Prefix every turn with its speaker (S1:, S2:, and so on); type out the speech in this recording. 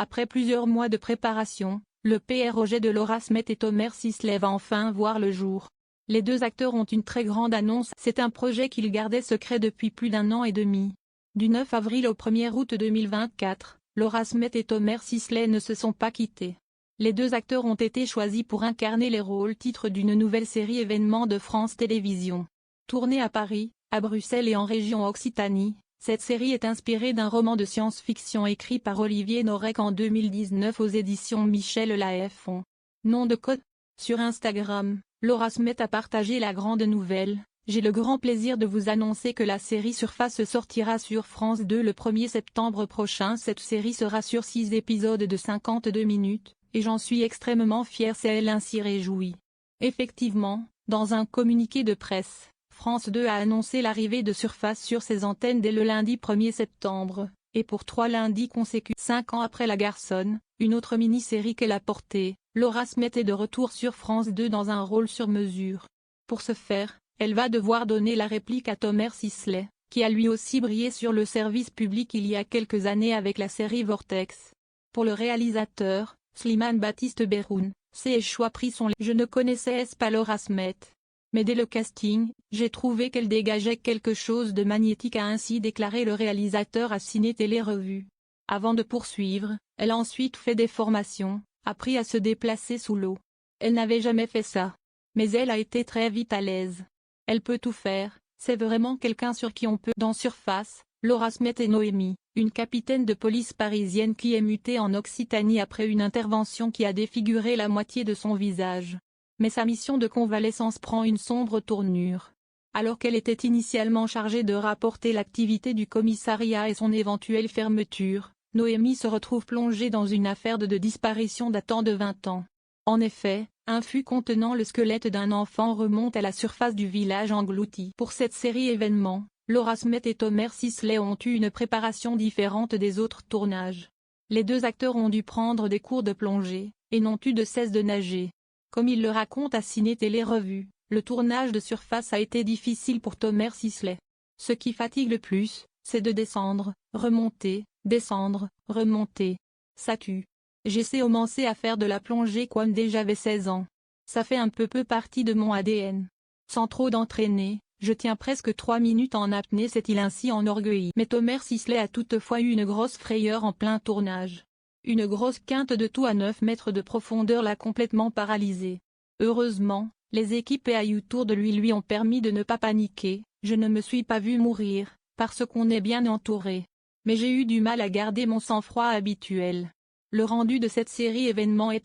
S1: Après plusieurs mois de préparation, le projet de Laura Smet et Thomas Sisley va enfin voir le jour. Les deux acteurs ont une très grande annonce. C'est un projet qu'ils gardaient secret depuis plus d'un an et demi. Du 9 avril au 1er août 2024, Laura Smet et Thomas Sisley ne se sont pas quittés. Les deux acteurs ont été choisis pour incarner les rôles titres d'une nouvelle série événement de France Télévisions. Tournée à Paris, à Bruxelles et en région Occitanie, cette série est inspirée d'un roman de science-fiction écrit par Olivier Norek en 2019 aux éditions Michel Lafon. Nom de code. Sur Instagram, Laura Smet a partagé la grande nouvelle. J'ai le grand plaisir de vous annoncer que la série Surface sortira sur France 2 le 1er septembre prochain. Cette série sera sur 6 épisodes de 52 minutes, et j'en suis extrêmement fière, s'est-elle ainsi réjouie. Effectivement, dans un communiqué de presse, France 2 a annoncé l'arrivée de Surface sur ses antennes dès le lundi 1er septembre, et pour 3 lundis consécutifs. 5 ans après La Garçonne, une autre mini-série qu'elle a portée, Laura Smet est de retour sur France 2 dans un rôle sur mesure. Pour ce faire, elle va devoir donner la réplique à Thomas Sisley, qui a lui aussi brillé sur le service public il y a quelques années avec la série Vortex. Pour le réalisateur, Slimane Baptiste Berroun, ses choix pris sont les. Je ne connaissais pas Laura Smet. Mais dès le casting, j'ai trouvé qu'elle dégageait quelque chose de magnétique, a ainsi déclaré le réalisateur à Ciné Télé Revue. Avant de poursuivre, elle a ensuite fait des formations, appris à se déplacer sous l'eau. Elle n'avait jamais fait ça. Mais elle a été très vite à l'aise. Elle peut tout faire, c'est vraiment quelqu'un sur qui on peut. Dans Surface, Laura Smet est Noémie, une capitaine de police parisienne qui est mutée en Occitanie après une intervention qui a défiguré la moitié de son visage. Mais sa mission de convalescence prend une sombre tournure. Alors qu'elle était initialement chargée de rapporter l'activité du commissariat et son éventuelle fermeture, Noémie se retrouve plongée dans une affaire de disparition datant de 20 ans. En effet, un fût contenant le squelette d'un enfant remonte à la surface du village englouti. Pour cette série événement, Laura Smet et Thomas Sisley ont eu une préparation différente des autres tournages. Les deux acteurs ont dû prendre des cours de plongée, et n'ont eu de cesse de nager. Comme il le raconte à Ciné Télé Revue, le tournage de Surface a été difficile pour Thomas Sisley. Ce qui fatigue le plus, c'est de descendre, remonter, descendre, remonter. Ça tue. J'ai commencé à faire de la plongée dès j'avais 16 ans. Ça fait un peu partie de mon ADN. Sans trop d'entraîner, je tiens presque 3 minutes en apnée, s'est-il ainsi enorgueilli. Mais Thomas Sisley a toutefois eu une grosse frayeur en plein tournage. Une grosse quinte de tout à 9 mètres de profondeur l'a complètement paralysé. Heureusement, les équipes et autour de lui ont permis de ne pas paniquer. Je ne me suis pas vu mourir, parce qu'on est bien entouré. Mais j'ai eu du mal à garder mon sang-froid habituel. Le rendu de cette série événement est